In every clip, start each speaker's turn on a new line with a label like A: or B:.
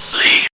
A: SleepLIVE.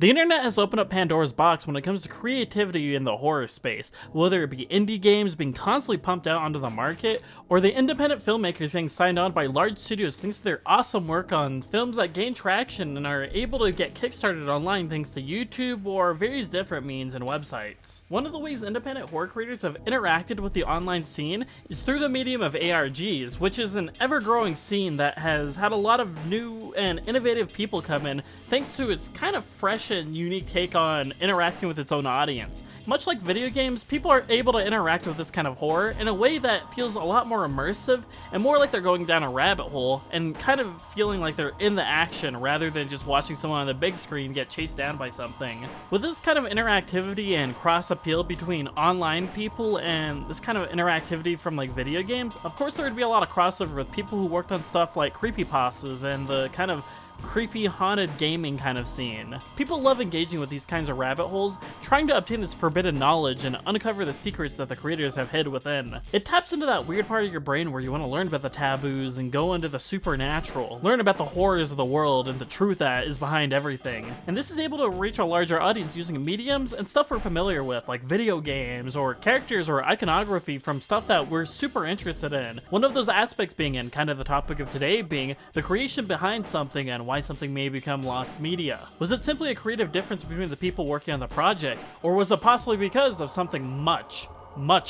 B: The internet has opened up Pandora's box when it comes to creativity in the horror space, whether it be indie games being constantly pumped out onto the market, or the independent filmmakers getting signed on by large studios thanks to their awesome work on films that gain traction and are able to get kickstarted online thanks to YouTube or various different means and websites. One of the ways independent horror creators have interacted with the online scene is through the medium of ARGs, which is an ever-growing scene that has had a lot of new and innovative people come in thanks to its kind of fresh and unique take on interacting with its own audience. Much like video games, people are able to interact with this kind of horror in a way that feels a lot more immersive and more like they're going down a rabbit hole and kind of feeling like they're in the action rather than just watching someone on the big screen get chased down by something. With this kind of interactivity and cross appeal between online people and this kind of interactivity from like video games, of course there would be a lot of crossover with people who worked on stuff like creepypastas and the kind of creepy haunted gaming kind of scene. People love engaging with these kinds of rabbit holes, trying to obtain this forbidden knowledge and uncover the secrets that the creators have hid within. It taps into that weird part of your brain where you want to learn about the taboos and go into the supernatural, learn about the horrors of the world and the truth that is behind everything. And this is able to reach a larger audience using mediums and stuff we're familiar with, like video games or characters or iconography from stuff that we're super interested in. One of those aspects being, and kind of the topic of today being, the creation behind something and why something may become lost media. Was it simply a creative difference between the people working on the project, or was it possibly because of something much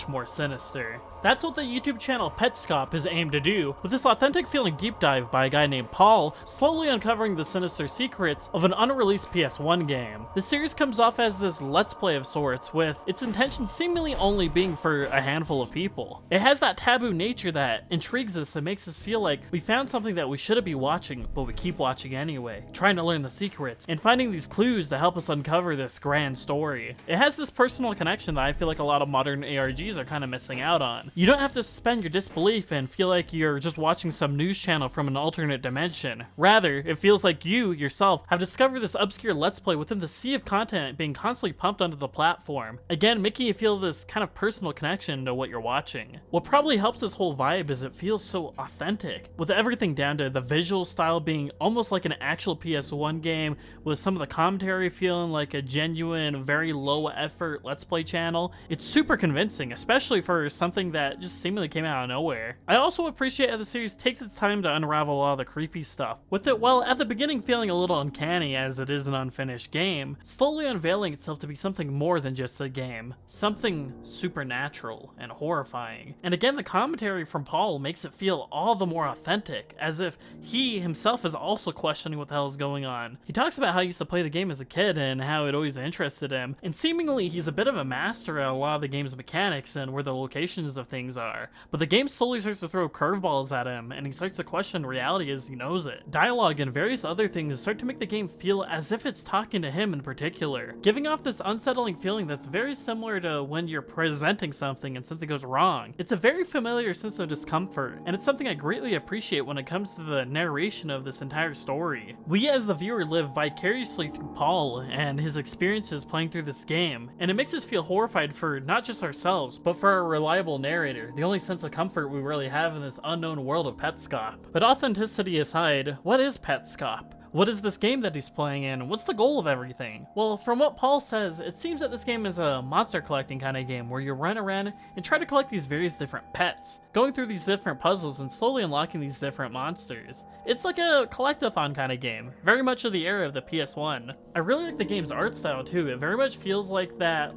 B: more sinister? That's what the YouTube channel Petscop is aimed to do, with this authentic feeling deep dive by a guy named Paul, slowly uncovering the sinister secrets of an unreleased PS1 game. The series comes off as this let's play of sorts, with its intention seemingly only being for a handful of people. It has that taboo nature that intrigues us and makes us feel like we found something that we shouldn't be watching, but we keep watching anyway, trying to learn the secrets, and finding these clues to help us uncover this grand story. It has this personal connection that I feel like a lot of modern ARGs are kind of missing out on. You don't have to suspend your disbelief and feel like you're just watching some news channel from an alternate dimension. Rather, it feels like you, yourself, have discovered this obscure let's play within the sea of content being constantly pumped onto the platform. Again, making you feel this kind of personal connection to what you're watching. What probably helps this whole vibe is it feels so authentic, with everything down to the visual style being almost like an actual PS1 game, with some of the commentary feeling like a genuine, very low effort let's play channel. It's super convincing, especially for something that just seemingly came out of nowhere. I also appreciate how the series takes its time to unravel a lot of the creepy stuff, with it, while at the beginning feeling a little uncanny as it is an unfinished game, slowly unveiling itself to be something more than just a game, something supernatural and horrifying. And again, the commentary from Paul makes it feel all the more authentic, as if he himself is also questioning what the hell is going on. He talks about how he used to play the game as a kid and how it always interested him, and seemingly he's a bit of a master at a lot of the game's mechanics and where the locations of things are, but the game slowly starts to throw curveballs at him and he starts to question reality as he knows it. Dialogue and various other things start to make the game feel as if it's talking to him in particular, giving off this unsettling feeling that's very similar to when you're presenting something and something goes wrong. It's a very familiar sense of discomfort, and it's something I greatly appreciate when it comes to the narration of this entire story. We as the viewer live vicariously through Paul and his experiences playing through this game, and it makes us feel horrified for not just ourselves, but for our reliable narrator, the only sense of comfort we really have in this unknown world of Petscop. But authenticity aside, what is Petscop? What is this game that he's playing in? What's the goal of everything? Well, from what Paul says, it seems that this game is a monster collecting kind of game where you run around and try to collect these various different pets, going through these different puzzles and slowly unlocking these different monsters. It's like a collectathon kind of game, very much of the era of the PS1. I really like the game's art style too. It very much feels like that,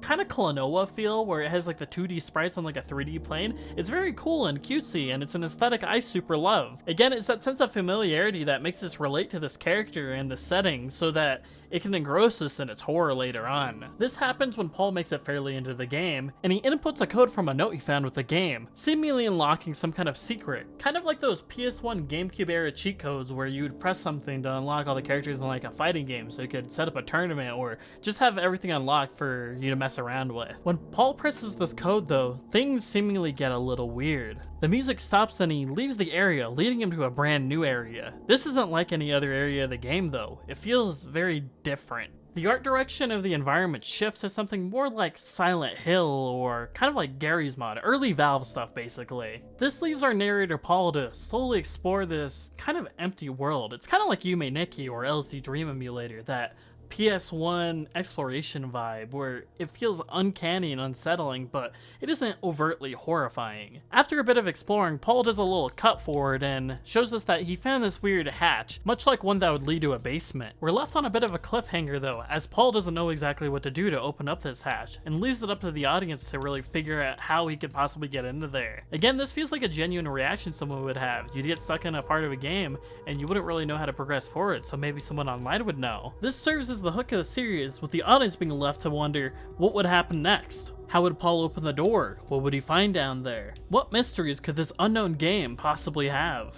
B: kind of Klonoa feel where it has like the 2D sprites on like a 3D plane. It's very cool and cutesy, and it's an aesthetic I super love. Again, it's that sense of familiarity that makes us relate to this character and the setting so that it can engross us in its horror later on. This happens when Paul makes it fairly into the game, and he inputs a code from a note he found with the game, seemingly unlocking some kind of secret. Kind of like those PS1 GameCube era cheat codes where you would press something to unlock all the characters in like a fighting game so you could set up a tournament or just have everything unlocked for you to mess around with. When Paul presses this code though, things seemingly get a little weird. The music stops and he leaves the area, leading him to a brand new area. This isn't like any other area of the game though. It feels very different. The art direction of the environment shifts to something more like Silent Hill, or kind of like Gary's Mod, early Valve stuff basically. This leaves our narrator Paul to slowly explore this kind of empty world. It's kind of like Yume Nikki or LSD Dream Emulator, that PS1 exploration vibe where it feels uncanny and unsettling, but it isn't overtly horrifying. After a bit of exploring, Paul does a little cut forward and shows us that he found this weird hatch, much like one that would lead to a basement. We're left on a bit of a cliffhanger though, as Paul doesn't know exactly what to do to open up this hatch, and leaves it up to the audience to really figure out how he could possibly get into there. Again, this feels like a genuine reaction someone would have. You'd get stuck in a part of a game, and you wouldn't really know how to progress forward, so maybe someone online would know. This serves as the hook of the series, with the audience being left to wonder what would happen next. How would Paul open the door? What would he find down there? What mysteries could this unknown game possibly have?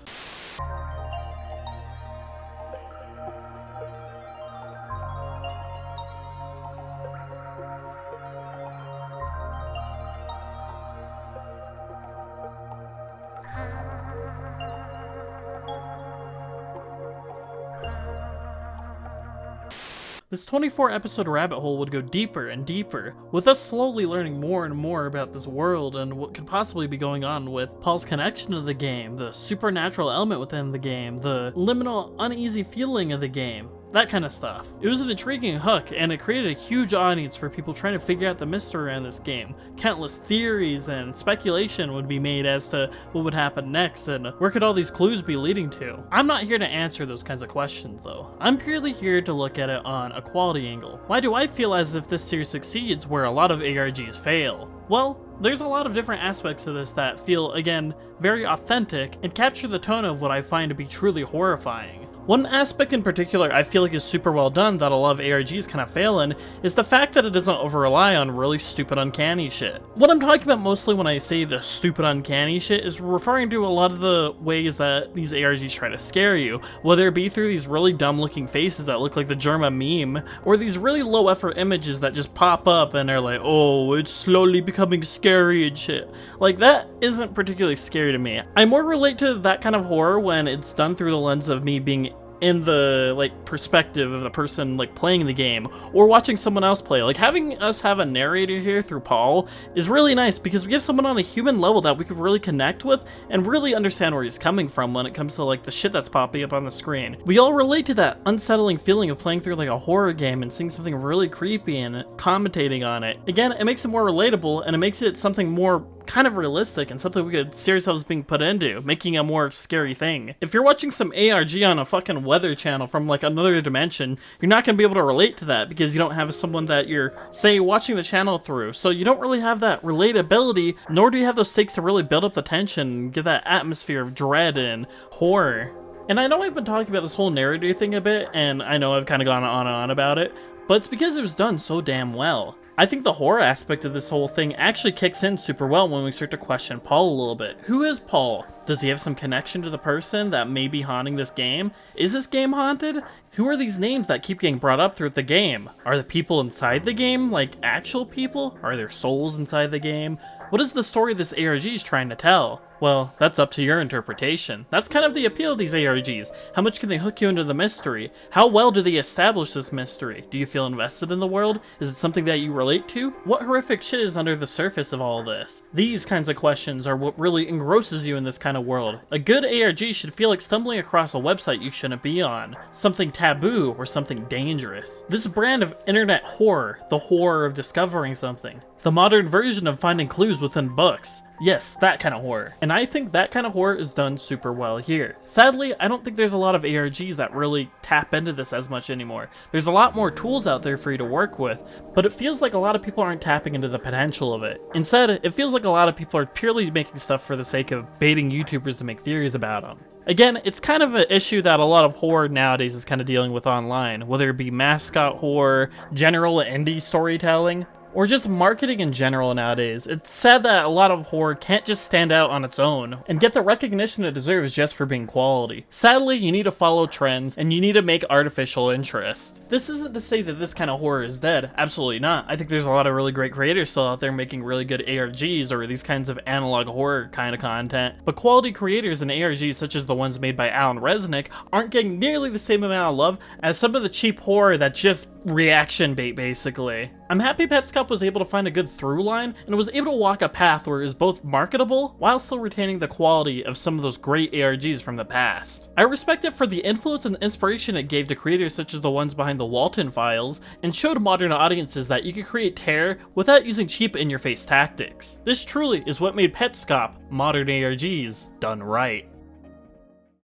B: This 24-episode rabbit hole would go deeper and deeper, with us slowly learning more and more about this world and what could possibly be going on with Paul's connection to the game, the supernatural element within the game, the liminal, uneasy feeling of the game. That kind of stuff. It was an intriguing hook, and it created a huge audience for people trying to figure out the mystery around this game. Countless theories and speculation would be made as to what would happen next, and where could all these clues be leading to. I'm not here to answer those kinds of questions though. I'm purely here to look at it on a quality angle. Why do I feel as if this series succeeds where a lot of ARGs fail? Well, there's a lot of different aspects to this that feel, again, very authentic and capture the tone of what I find to be truly horrifying. One aspect in particular I feel like is super well done that a lot of ARGs kind of fail in is the fact that it doesn't over-rely on really stupid uncanny shit. What I'm talking about mostly when I say the stupid uncanny shit is referring to a lot of the ways that these ARGs try to scare you, whether it be through these really dumb looking faces that look like the Germa meme, or these really low effort images that just pop up and are like, oh, it's slowly becoming scary and shit. Like, that isn't particularly scary to me. I more relate to that kind of horror when it's done through the lens of me being in the perspective of the person playing the game or watching someone else play. Like, having us have a narrator here through Paul is really nice because we have someone on a human level that we could really connect with and really understand where he's coming from when it comes to the shit that's popping up on the screen. We all relate to that unsettling feeling of playing through a horror game and seeing something really creepy and commentating on it. Again, it makes it more relatable and it makes it something more kind of realistic and something we could see ourselves being put into, making a more scary thing. If you're watching some ARG on a fucking weather channel from another dimension, you're not going to be able to relate to that because you don't have someone that you're, say, watching the channel through. So you don't really have that relatability, nor do you have those stakes to really build up the tension and give that atmosphere of dread and horror. And I know I've been talking about this whole narrator thing a bit, and I know I've kind of gone on and on about it, but it's because it was done so damn well. I think the horror aspect of this whole thing actually kicks in super well when we start to question Paul a little bit. Who is Paul? Does he have some connection to the person that may be haunting this game? Is this game haunted? Who are these names that keep getting brought up throughout the game? Are the people inside the game actual people? Are there souls inside the game? What is the story this ARG is trying to tell? Well, that's up to your interpretation. That's kind of the appeal of these ARGs. How much can they hook you into the mystery? How well do they establish this mystery? Do you feel invested in the world? Is it something that you relate to? What horrific shit is under the surface of all this? These kinds of questions are what really engrosses you in this kind of world. A good ARG should feel like stumbling across a website you shouldn't be on. Something taboo or something dangerous. This brand of internet horror, the horror of discovering something. The modern version of finding clues within books. Yes, that kind of horror. And I think that kind of horror is done super well here. Sadly, I don't think there's a lot of ARGs that really tap into this as much anymore. There's a lot more tools out there for you to work with, but it feels like a lot of people aren't tapping into the potential of it. Instead, it feels like a lot of people are purely making stuff for the sake of baiting YouTubers to make theories about them. Again, it's kind of an issue that a lot of horror nowadays is kind of dealing with online, whether it be mascot horror, general indie storytelling. or just marketing in general nowadays. It's sad that a lot of horror can't just stand out on its own and get the recognition it deserves just for being quality. Sadly, you need to follow trends and you need to make artificial interest. This isn't to say that this kind of horror is dead, absolutely not. I think there's a lot of really great creators still out there making really good ARGs or these kinds of analog horror kind of content, but quality creators in ARGs such as the ones made by Alan Resnick aren't getting nearly the same amount of love as some of the cheap horror that's just reaction bait basically. I'm happy Petscop was able to find a good through line and was able to walk a path where it is both marketable while still retaining the quality of some of those great ARGs from the past. I respect it for the influence and inspiration it gave to creators such as the ones behind the Walton Files, and showed modern audiences that you could create terror without using cheap in-your-face tactics. This truly is what made Petscop modern ARGs done right.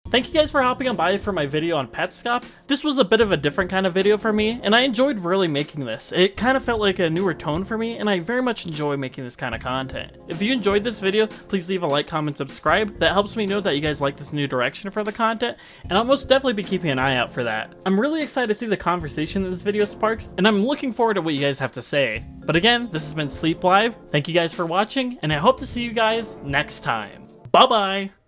B: Thank you guys for hopping on by for my video on Petscop. This was a bit of a different kind of video for me, and I enjoyed really making this. It kind of felt like a newer tone for me, and I very much enjoy making this kind of content. If you enjoyed this video, please leave a like, comment, subscribe. That helps me know that you guys like this new direction for the content, and I'll most definitely be keeping an eye out for that. I'm really excited to see the conversation that this video sparks, and I'm looking forward to what you guys have to say. But again, this has been SleepLIVE. Thank you guys for watching, and I hope to see you guys next time. Bye-bye!